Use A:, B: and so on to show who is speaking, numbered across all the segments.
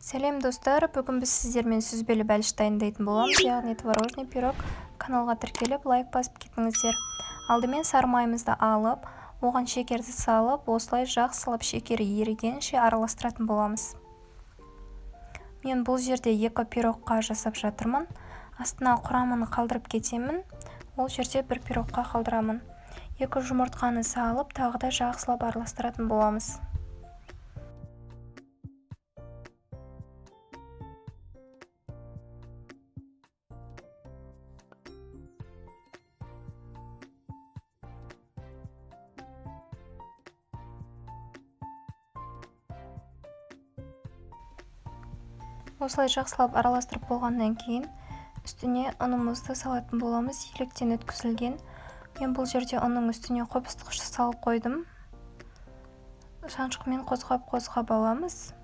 A: Сәлем достар, бүгін біз сіздермен сүзбелі бәліш дайындайтын боламыз, яғни творожный пирог. Каналға тіркеліп, лайк басып кетіңіздер. Алдымен сары майымызды алып, оған шекерді салып, осылай жақсылап шекері ерігенше араластыратын боламыз. Мен бұл жерде екі пирогқа жасап жатырмын. Астына құрамын қалдырып кетемін. Ол жерде бір пирогқа қалдырамын. Екі жұмыртқаны салып, тағы да жақсылап араластыратын боламыз. Осылай жақсылап араластырып болғаннан кейін үстіне ұнымызды салатын боламыз. Електен өткізілген. Мен бұл жерде ұнның үстіне қопыстықыш салып қойдым. Шаншқымен қозғап аламыз.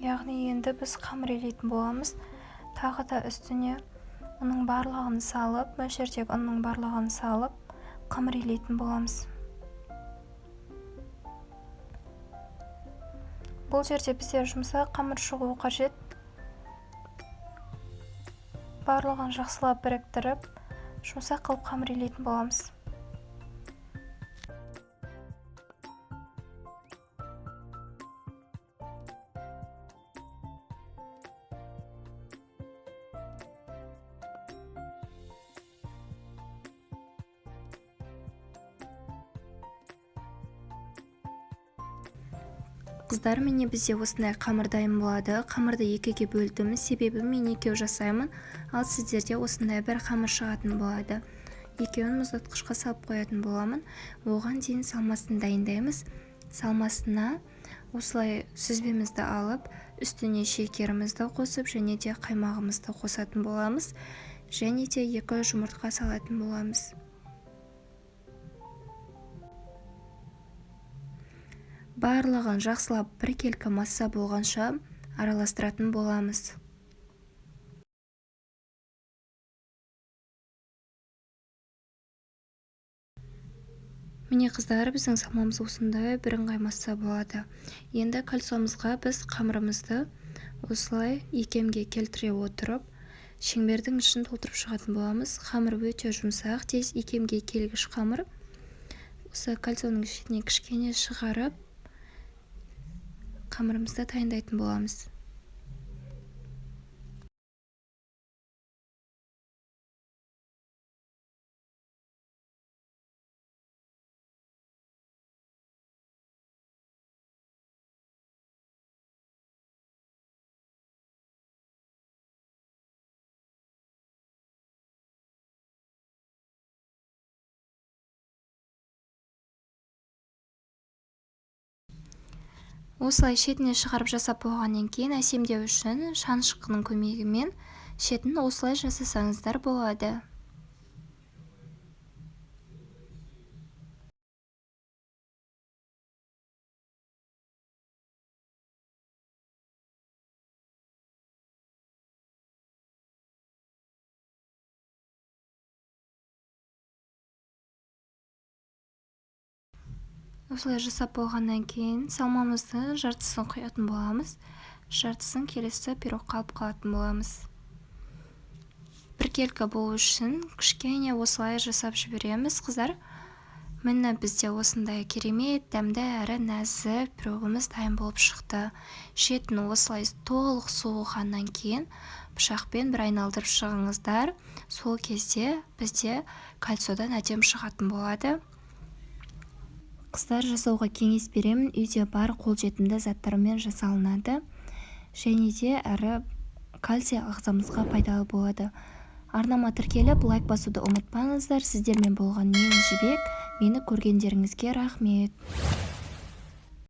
A: Яғни енді біз қамыр илейтін боламыз. Тағы да үстіне ұнның барлығын салып, мөлшердегі ұнның барлығын салып, қамыр илейтін боламыз. Бұл жерде бізде жұмсақ қамыр шығуы қажет. Барлығын жақсылап біріктіріп, жұмсақ қылып қамыр илейтін боламыз. Қыздар, міне бізде осындай қамыр дайын болады. Қамырды екіге бөлдім, себебі мен екеу жасаймын, ал сіздерде осындай бір қамыр шығатын болады. Екеуін мұздатқышқа салып қоятын боламын. Оған дейін салмасын дайындаймыз. Салмасына осылай сүзбемізді алып, үстіне шекерімізді қосып, және де қаймағымызды қосатын боламыз. Және де екі жұмыртқа салатын боламыз. Барлығын жақсылап біркелкі масса болғанша араластыратын боламыз. Міне қыздар, біздің салмамыз осындай бірыңғай масса болады. Енді кольцомызға біз қамырымызды осылай икемге келтіре отырып, шеңбердің ішін толтырып шығатын боламыз. Қамыр өте жұмсақ, тез икемге келгіш қамыр. Осы кольцоның шетіне кішкене шығарып, қамырымызды дайындайтын боламыз. Осылай шетіне шығарып жасап болғаннан кейін әсемдеу үшін шаншқының көмегімен шетін осылай жасасаңыздар болады. Осылай жасап болғаннан кейін салмамызды жартысын құятын боламыз. Жартысын келесі пирогқа алып қалатын боламыз. Біркелкі болу үшін кішкене осылай жасап жібереміз, қыздар. Міне бізде осындай керемет, дәмді әрі нәзік пирогымыз дайын болып шықты. Шетін осылай толық суығаннан кейін пышақпен бір айналдырып шығыңыздар. Сол кезде бізде кольцодан әдемі шығатын болады. Қыздар, жасауға кеңес беремін. Үйде бар қолжетімді заттармен жасалынады. Және де әрі кальций ағзамызға пайдалы болады. Арнама тіркеліп, лайк басуды ұмытпаңыздар. Сіздермен болған мен Жібек. Мені көргендеріңізге рахмет.